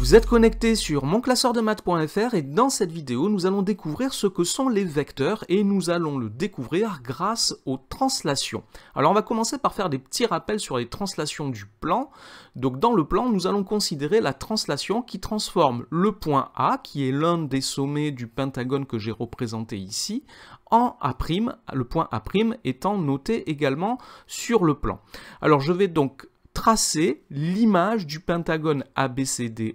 Vous êtes connecté sur monclasseurdemaths.fr et dans cette vidéo, nous allons découvrir ce que sont les vecteurs et nous allons le découvrir grâce aux translations. Alors on va commencer par faire des petits rappels sur les translations du plan. Donc dans le plan, nous allons considérer la translation qui transforme le point A, qui est l'un des sommets du pentagone que j'ai représenté ici, en A', le point A' étant noté également sur le plan. Alors je vais donc tracer l'image du pentagone ABCDE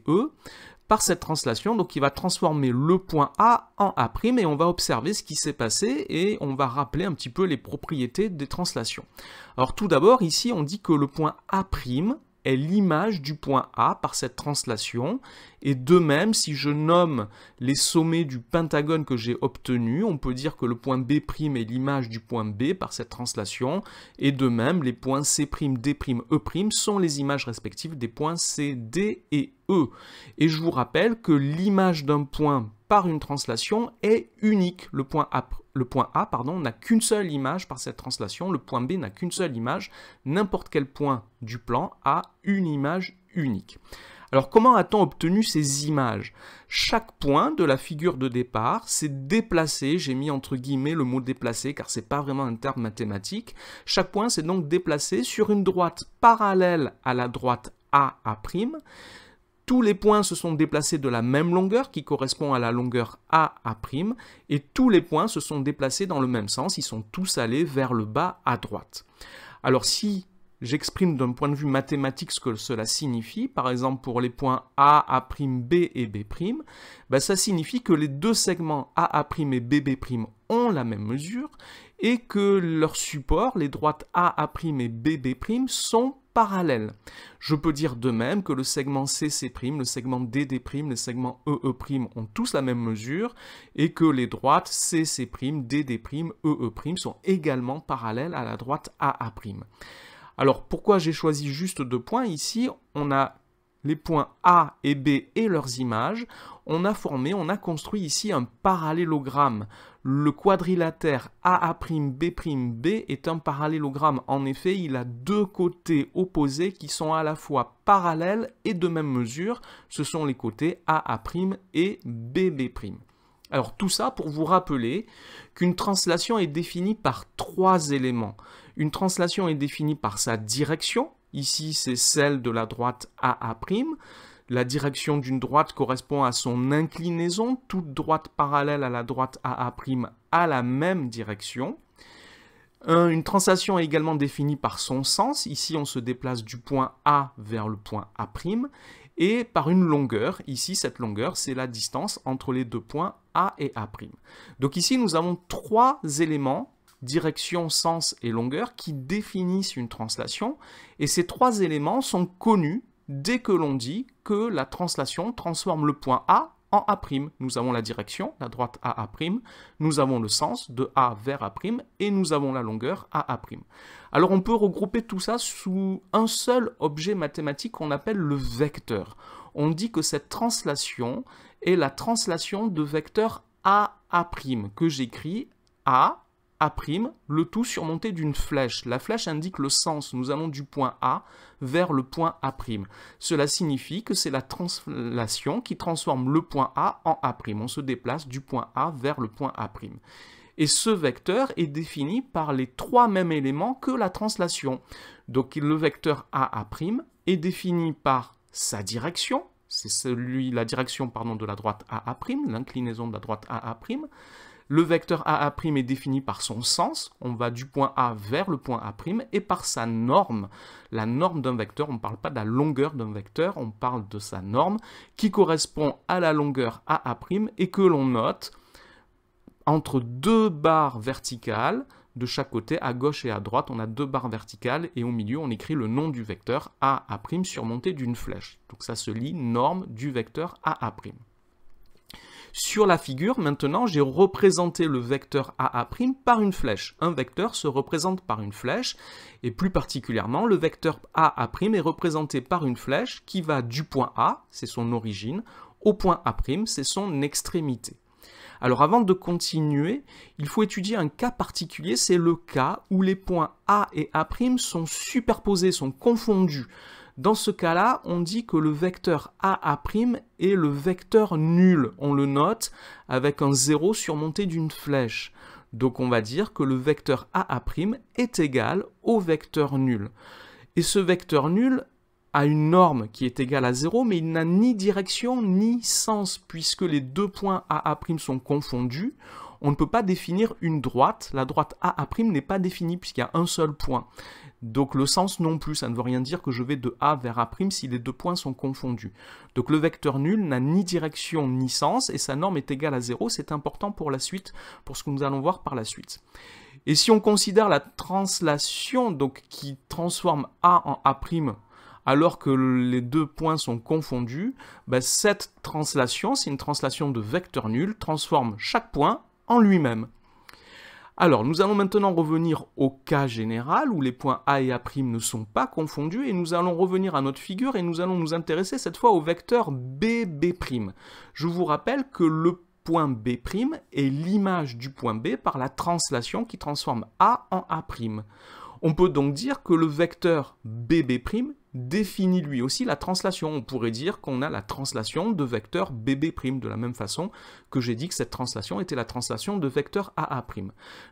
par cette translation, donc il va transformer le point A en A' et on va observer ce qui s'est passé et on va rappeler un petit peu les propriétés des translations. Alors tout d'abord, ici on dit que le point A' est l'image du point A par cette translation, et de même, si je nomme les sommets du pentagone que j'ai obtenu, on peut dire que le point B' est l'image du point B par cette translation, et de même, les points C', D', E' sont les images respectives des points C, D et E. Et je vous rappelle que l'image d'un point par une translation est unique. Le point A n'a qu'une seule image par cette translation, le point B n'a qu'une seule image, n'importe quel point du plan a une image unique. Alors comment a-t-on obtenu ces images? Chaque point de la figure de départ s'est déplacé, j'ai mis entre guillemets le mot déplacé car c'est pas vraiment un terme mathématique, chaque point s'est donc déplacé sur une droite parallèle à la droite AA'. Tous les points se sont déplacés de la même longueur qui correspond à la longueur AA', et tous les points se sont déplacés dans le même sens, ils sont tous allés vers le bas à droite. Alors si j'exprime d'un point de vue mathématique ce que cela signifie, par exemple pour les points A', B et B', ça signifie que les deux segments AA' et BB' ont la même mesure et que leurs supports, les droites AA' et BB' sont parallèles. Je peux dire de même que le segment CC', le segment DD', le segment EE' ont tous la même mesure et que les droites CC', DD', EE' sont également parallèles à la droite AA'. Alors pourquoi j'ai choisi juste deux points? Ici, on a les points A et B et leurs images. On a construit ici un parallélogramme. Le quadrilatère AA', B' est un parallélogramme. En effet, il a deux côtés opposés qui sont à la fois parallèles et de même mesure. Ce sont les côtés AA' et BB'. Alors tout ça pour vous rappeler qu'une translation est définie par trois éléments. Une translation est définie par sa direction. Ici, c'est celle de la droite AA'. La direction d'une droite correspond à son inclinaison. Toute droite parallèle à la droite AA' a la même direction. Une translation est également définie par son sens. Ici, on se déplace du point A vers le point A'. Et par une longueur. Ici, cette longueur, c'est la distance entre les deux points A et A'. Donc ici, nous avons trois éléments, direction, sens et longueur, qui définissent une translation. Et ces trois éléments sont connus dès que l'on dit que la translation transforme le point A en A'. Nous avons la direction, la droite AA', nous avons le sens de A vers A', et nous avons la longueur AA'. Alors on peut regrouper tout ça sous un seul objet mathématique qu'on appelle le vecteur. On dit que cette translation est la translation de vecteur AA', que j'écris A', le tout surmonté d'une flèche. La flèche indique le sens. Nous allons du point A vers le point A'. Cela signifie que c'est la translation qui transforme le point A en A'. On se déplace du point A vers le point A'. Et ce vecteur est défini par les trois mêmes éléments que la translation. Donc le vecteur AA' est défini par sa direction, c'est la direction de la droite AA', l'inclinaison de la droite AA'. Le vecteur AA' est défini par son sens, on va du point A vers le point A', et par sa norme. La norme d'un vecteur, on ne parle pas de la longueur d'un vecteur, on parle de sa norme, qui correspond à la longueur AA' et que l'on note entre deux barres verticales, de chaque côté, à gauche et à droite, on a deux barres verticales, et au milieu, on écrit le nom du vecteur AA' surmonté d'une flèche. Donc ça se lit norme du vecteur AA'. Sur la figure, maintenant, j'ai représenté le vecteur AA' par une flèche. Un vecteur se représente par une flèche, et plus particulièrement, le vecteur AA' est représenté par une flèche qui va du point A, c'est son origine, au point A', c'est son extrémité. Alors avant de continuer, il faut étudier un cas particulier, c'est le cas où les points A et A' sont superposés, sont confondus. Dans ce cas-là, on dit que le vecteur AA' est le vecteur nul. On le note avec un 0 surmonté d'une flèche. Donc on va dire que le vecteur AA' est égal au vecteur nul. Et ce vecteur nul a une norme qui est égale à 0, mais il n'a ni direction ni sens, puisque les deux points AA' sont confondus. On ne peut pas définir une droite. La droite AA' n'est pas définie puisqu'il y a un seul point. Donc le sens non plus, ça ne veut rien dire que je vais de A vers A' si les deux points sont confondus. Donc le vecteur nul n'a ni direction ni sens et sa norme est égale à 0. C'est important pour la suite, pour ce que nous allons voir par la suite. Et si on considère la translation donc, qui transforme A en A' alors que les deux points sont confondus, ben cette translation, c'est une translation de vecteur nul, transforme chaque point en lui-même. Alors, nous allons maintenant revenir au cas général où les points A et A' ne sont pas confondus et nous allons revenir à notre figure et nous allons nous intéresser cette fois au vecteur BB'. Je vous rappelle que le point B' est l'image du point B par la translation qui transforme A en A'. On peut donc dire que le vecteur BB' définit lui aussi la translation. On pourrait dire qu'on a la translation de vecteur BB' de la même façon que j'ai dit que cette translation était la translation de vecteur AA'.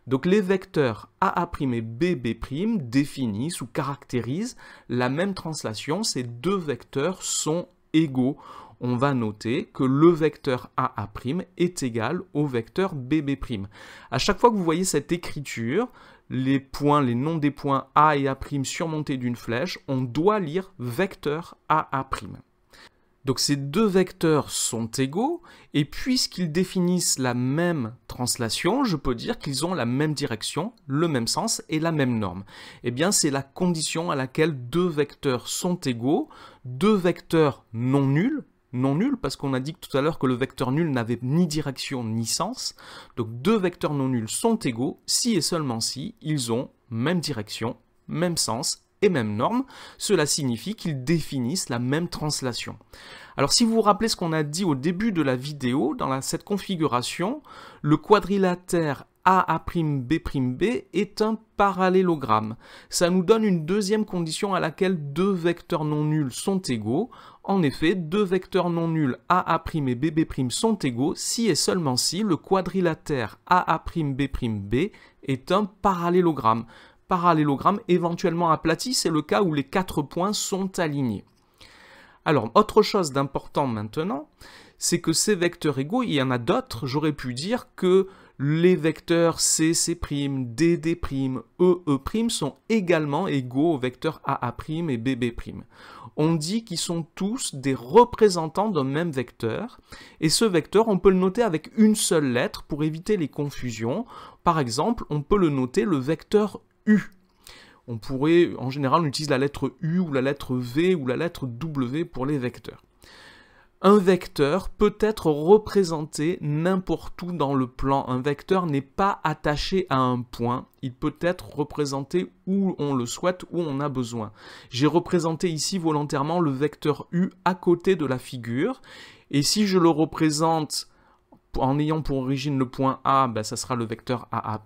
Donc les vecteurs AA' et BB' définissent ou caractérisent la même translation. Ces deux vecteurs sont égaux. On va noter que le vecteur AA' est égal au vecteur BB'. À chaque fois que vous voyez cette écriture, les noms des points A et A' surmontés d'une flèche, on doit lire vecteur AA'. Donc ces deux vecteurs sont égaux, et puisqu'ils définissent la même translation, je peux dire qu'ils ont la même direction, le même sens et la même norme. Eh bien, c'est la condition à laquelle deux vecteurs sont égaux, deux vecteurs non nuls parce qu'on a dit tout à l'heure que le vecteur nul n'avait ni direction ni sens. Donc deux vecteurs non nuls sont égaux si et seulement si ils ont même direction, même sens et même norme. Cela signifie qu'ils définissent la même translation. Alors si vous vous rappelez ce qu'on a dit au début de la vidéo, dans cette configuration, le quadrilatère AA''B' est un parallélogramme. Ça nous donne une deuxième condition à laquelle deux vecteurs non nuls sont égaux. En effet, deux vecteurs non nuls AA' et BB' sont égaux si et seulement si le quadrilatère AA''B' est un parallélogramme. Parallélogramme éventuellement aplati, c'est le cas où les quatre points sont alignés. Alors, autre chose d'important maintenant, c'est que ces vecteurs égaux, il y en a d'autres, j'aurais pu dire que les vecteurs C, C', D, D', E, E' sont également égaux aux vecteurs AA' et BB'. On dit qu'ils sont tous des représentants d'un même vecteur, et ce vecteur, on peut le noter avec une seule lettre pour éviter les confusions. Par exemple, on peut le noter le vecteur U. On pourrait, en général, on utilise la lettre U ou la lettre V ou la lettre W pour les vecteurs. Un vecteur peut être représenté n'importe où dans le plan. Un vecteur n'est pas attaché à un point. Il peut être représenté où on le souhaite, où on a besoin. J'ai représenté ici volontairement le vecteur U à côté de la figure. Et si je le représente en ayant pour origine le point A, ben, ça sera le vecteur AA',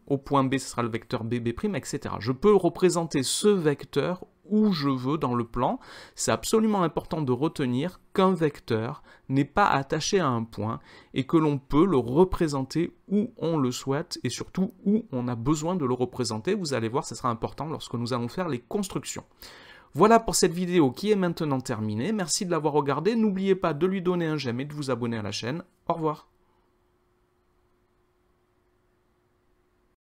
au point B, ce sera le vecteur BB', etc. Je peux représenter ce vecteur où je veux dans le plan. C'est absolument important de retenir qu'un vecteur n'est pas attaché à un point et que l'on peut le représenter où on le souhaite et surtout où on a besoin de le représenter. Vous allez voir, ce sera important lorsque nous allons faire les constructions. Voilà pour cette vidéo qui est maintenant terminée. Merci de l'avoir regardée. N'oubliez pas de lui donner un j'aime et de vous abonner à la chaîne. Au revoir.